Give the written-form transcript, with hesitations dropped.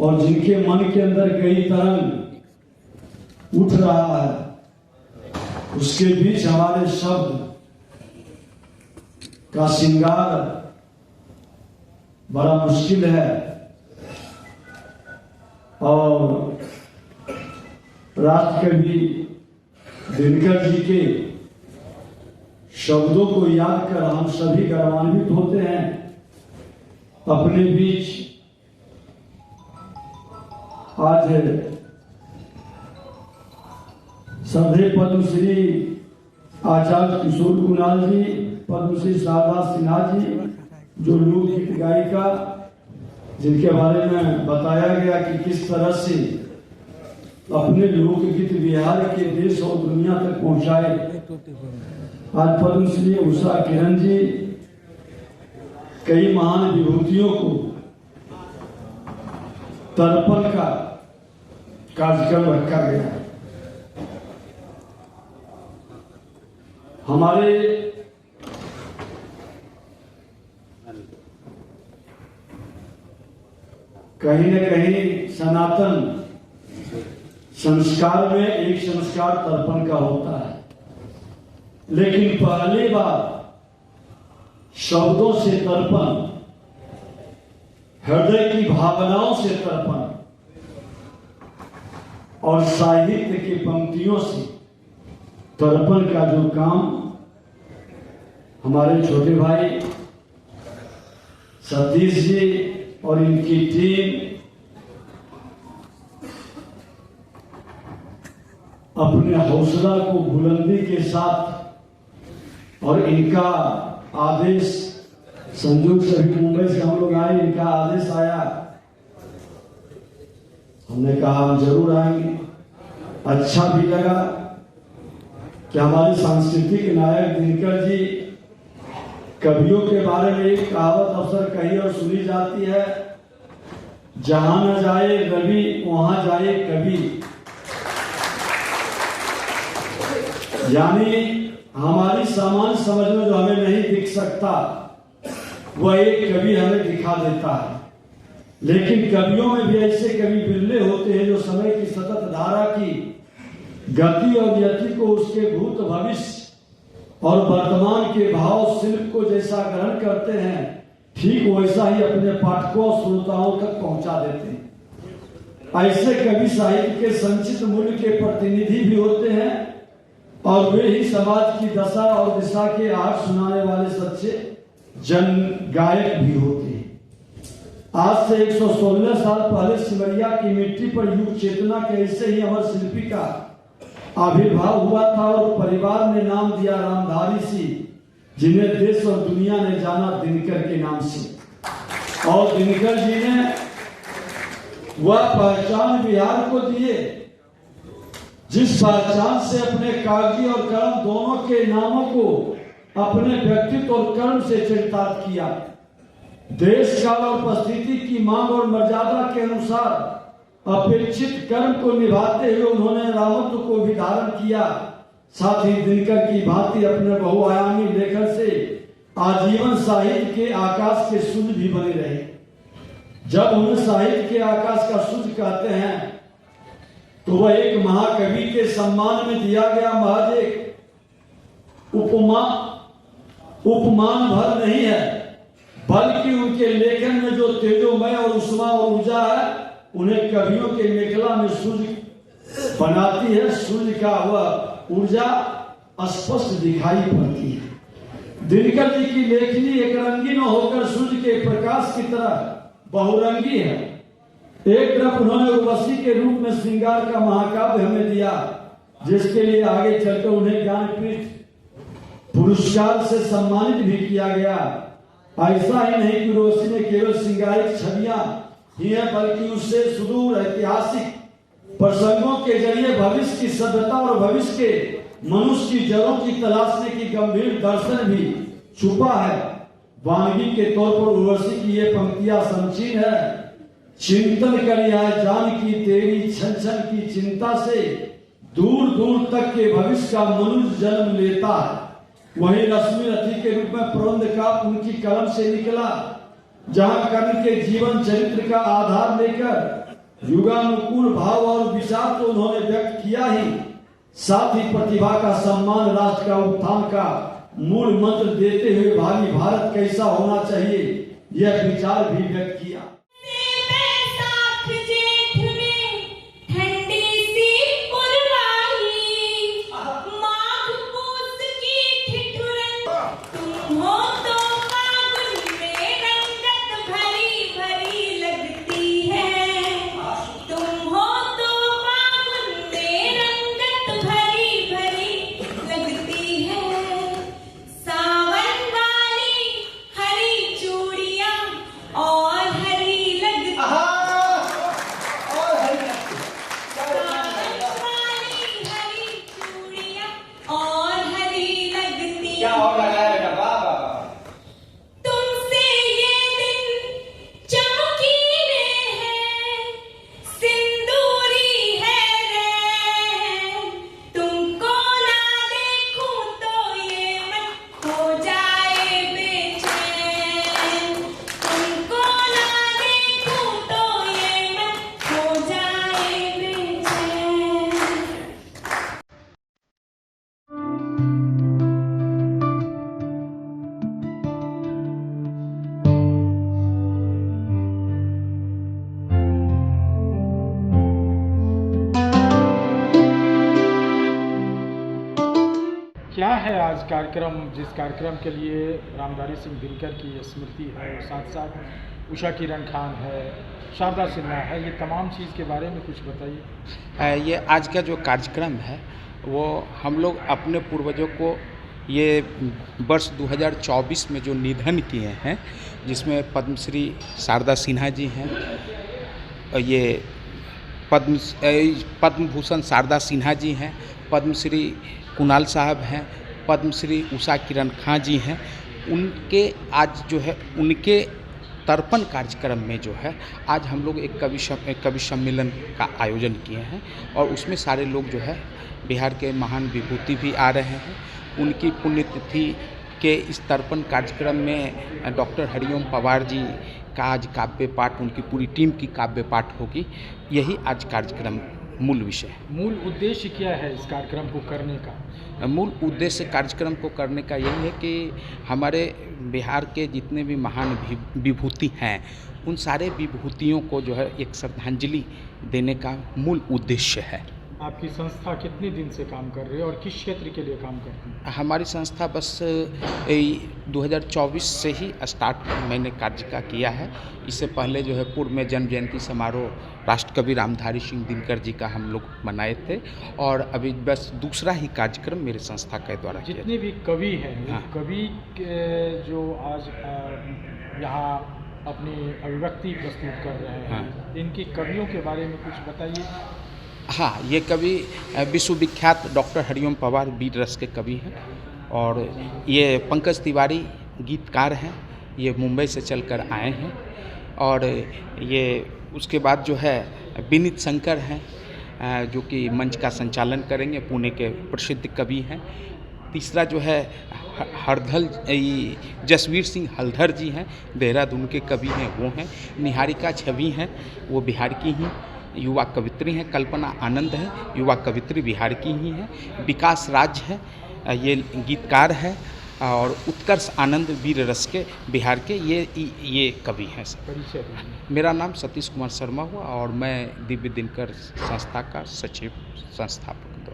और जिनके मन के अंदर कई तरंग उठ रहा है, उसके बीच हमारे शब्द का श्रृंगार बड़ा मुश्किल है। और राष्ट्रकवि दिनकर जी के शब्दों को याद कर हम सभी गौरवान्वित होते हैं। अपने बीच आज श्रद्धेय पद्मश्री आचार्य किशोर कुणाल जी, पद्मश्री शारदा सिन्हा जी, जो लोकगीत गायिका, जिनके बारे में बताया गया कि किस तरह से अपने लोकगीत बिहार के देश और दुनिया तक पहुंचाए। आज पद्मश्री उषा किरण जी, कई महान विभूतियों को तर्पण का कार्यक्रम रखा गया। हमारे कहीं न कहीं सनातन संस्कार में एक संस्कार तर्पण का होता है, लेकिन पहली बार शब्दों से तर्पण, हृदय की भावनाओं से तर्पण और साहित्य की पंक्तियों से तर्पण का जो काम हमारे छोटे भाई सतीश जी और इनकी टीम अपने हौसला को बुलंदी के साथ, और इनका आदेश, संयोग से मुंबई से हम लोग आए, इनका आदेश आया, हमने कहा हम जरूर आएंगे। अच्छा भी लगा कि हमारे सांस्कृतिक नायक दिनकर जी, कवियों के बारे में एक कहावत अक्सर कही और सुनी जाती है, जहां न जाए रवि वहां जाए कवि। यानी हमारी सामान्य समझ में जो हमें नहीं दिख सकता, वह एक कवि हमें दिखा देता है। लेकिन कवियों में भी ऐसे कवि बिरले होते हैं जो समय की सतत धारा की गति और यति को उसके भूत भविष्य और वर्तमान के भाव शिल्प को जैसा ग्रहण करते हैं, ठीक वैसा ही अपने पाठकों और श्रोताओं तक पहुंचा देते हैं। ऐसे कवि साहित्य के संचित मूल्य के प्रतिनिधि भी होते हैं, और वे ही समाज की दशा और दिशा के आग सुनाने वाले सच्चे जन गायक भी होते हैं। आज से 116 साल पहले सिमरिया की मिट्टी पर युग चेतना के ऐसे ही अमर शिल्पी का आविर्भाव हुआ था, और परिवार ने नाम दिया रामधारी सिंह, जिन्हें देश और दुनिया ने जाना दिनकर के नाम से। और दिनकर जी ने वह पहचान बिहार को दिए जिस पहचान से अपने कागजी और कर्म दोनों के नामों को अपने व्यक्तित्व और कर्म से चरितार्थ किया। देश काल और परिस्थिति की मांग और मर्यादा के अनुसार अपेक्षित कर्म को निभाते हुए उन्होंने रामत्व को भी धारण किया। साथ ही दिनकर की भांति अपने बहुआयामी लेखन से आजीवन साहित्य के आकाश के सूर्य भी बने रहे। जब उन्हें साहित्य के आकाश का सूर्य कहते हैं, तो वह एक महाकवि के सम्मान में दिया गया महज एक उपमान भर नहीं है, बल्कि उनके लेखन में जो तेजोमय और उष्मा और ऊर्जा है, उन्हें कवियों के मेखला में सूर्य बनाती है। सूर्य का वह ऊर्जा स्पष्ट दिखाई पड़ती है। दिनकर जी की लेखनी एक रंगी न होकर सूर्य के प्रकाश की तरह बहुरंगी है। एक तरफ उन्होंने उर्वशी के रूप में श्रृंगार का महाकाव्य हमें दिया, जिसके लिए आगे चलकर उन्हें ज्ञानपीठ पुरस्कार से सम्मानित भी किया गया। ऐसा ही नहीं कि उर्वशी ने केवल श्रृंगारिक छवियां ही है, बल्कि उससे सुदूर ऐतिहासिक प्रसंगों के जरिए भविष्य की सभ्यता और भविष्य के मनुष्य की जड़ों की तलाशने की गंभीर दर्शन भी छुपा है। वानगी के तौर पर उर्वशी की ये पंक्तियां समचीन है। चिंतन कर यह जान की तेरी छन छन की चिंता से दूर दूर तक के भविष्य का मनुष्य जन्म लेता है। वही रश्मि रथी के रूप में प्रबंध का उनकी कलम से निकला। जहां कर्ण के जीवन चरित्र का आधार लेकर युगानुकूल भाव और विचार तो उन्होंने व्यक्त किया ही, साथ ही प्रतिभा का सम्मान, राष्ट्र का उत्थान का मूल मंत्र देते हुए भावी भारत कैसा होना चाहिए यह विचार भी व्यक्त किया। क्या और लगाया बेटा, वाह वाह वाह। तुमसे ये दिन चमकीले हैं, सिंदूरी है रे, तुमको ना देखूं तो ये मन हो जाए बेचैन, तुमको ना देखूं तो ये मन हो जाए बेचैन। क्या है आज कार्यक्रम, जिस कार्यक्रम के लिए रामधारी सिंह दिनकर की स्मृति है, साथ साथ उषा किरण खान है, शारदा सिन्हा है, ये तमाम चीज़ के बारे में कुछ बताइए। ये आज का जो कार्यक्रम है वो हम लोग अपने पूर्वजों को ये वर्ष 2024 में जो निधन किए हैं, जिसमें पद्मश्री शारदा सिन्हा जी हैं, ये पद्म भूषण शारदा सिन्हा जी हैं, पद्मश्री कुणाल साहब हैं, पद्मश्री उषा किरण खान जी हैं। उनके आज जो है उनके तर्पण कार्यक्रम में जो है आज हम लोग एक कवि सम्मेलन का आयोजन किए हैं और उसमें सारे लोग जो है बिहार के महान विभूति भी आ रहे हैं। उनकी पुण्यतिथि के इस तर्पण कार्यक्रम में डॉक्टर हरिओम पवार जी का आज काव्य पाठ, उनकी पूरी टीम की काव्य पाठ होगी। यही आज कार्यक्रम मूल विषय है। मूल उद्देश्य क्या है इस कार्यक्रम को करने का? मूल उद्देश्य कार्यक्रम को करने का यही है कि हमारे बिहार के जितने भी महान विभूति हैं उन सारे विभूतियों को जो है एक श्रद्धांजलि देने का मूल उद्देश्य है। आपकी संस्था कितने दिन से काम कर रही है और किस क्षेत्र के लिए काम करती है? हमारी संस्था बस 2024 से ही स्टार्ट मैंने कार्य का किया है। इससे पहले जो है पूर्व में जन्म जयंती समारोह राष्ट्रकवि रामधारी सिंह दिनकर जी का हम लोग मनाए थे और अभी बस दूसरा ही कार्यक्रम मेरे संस्था के द्वारा किया। जितने भी कवि हैं, हाँ। कवि जो आज यहाँ अपनी अभिव्यक्ति प्रस्तुत कर रहे हैं, हाँ। इनकी कवियों के बारे में कुछ बताइए। हाँ, ये कवि विश्वविख्यात डॉक्टर हरिओम पवार वीर रस के कवि हैं और ये पंकज तिवारी गीतकार हैं। ये मुंबई से चलकर आए हैं और ये उसके बाद जो है विनीत शंकर हैं जो कि मंच का संचालन करेंगे, पुणे के प्रसिद्ध कवि हैं। तीसरा जो है जसवीर सिंह हलधर जी हैं, देहरादून के कवि हैं, वो हैं। निहारिका छवि हैं, वो बिहार की ही युवा कवित्री हैं। कल्पना आनंद है, युवा कवित्री बिहार की ही हैं। विकास राज है, ये गीतकार है और उत्कर्ष आनंद वीर रस के बिहार के ये कवि हैं। परिचय दीजिए। मेरा नाम सतीश कुमार शर्मा हुआ और मैं दिव्य दिनकर संस्था का सचिव संस्थापक।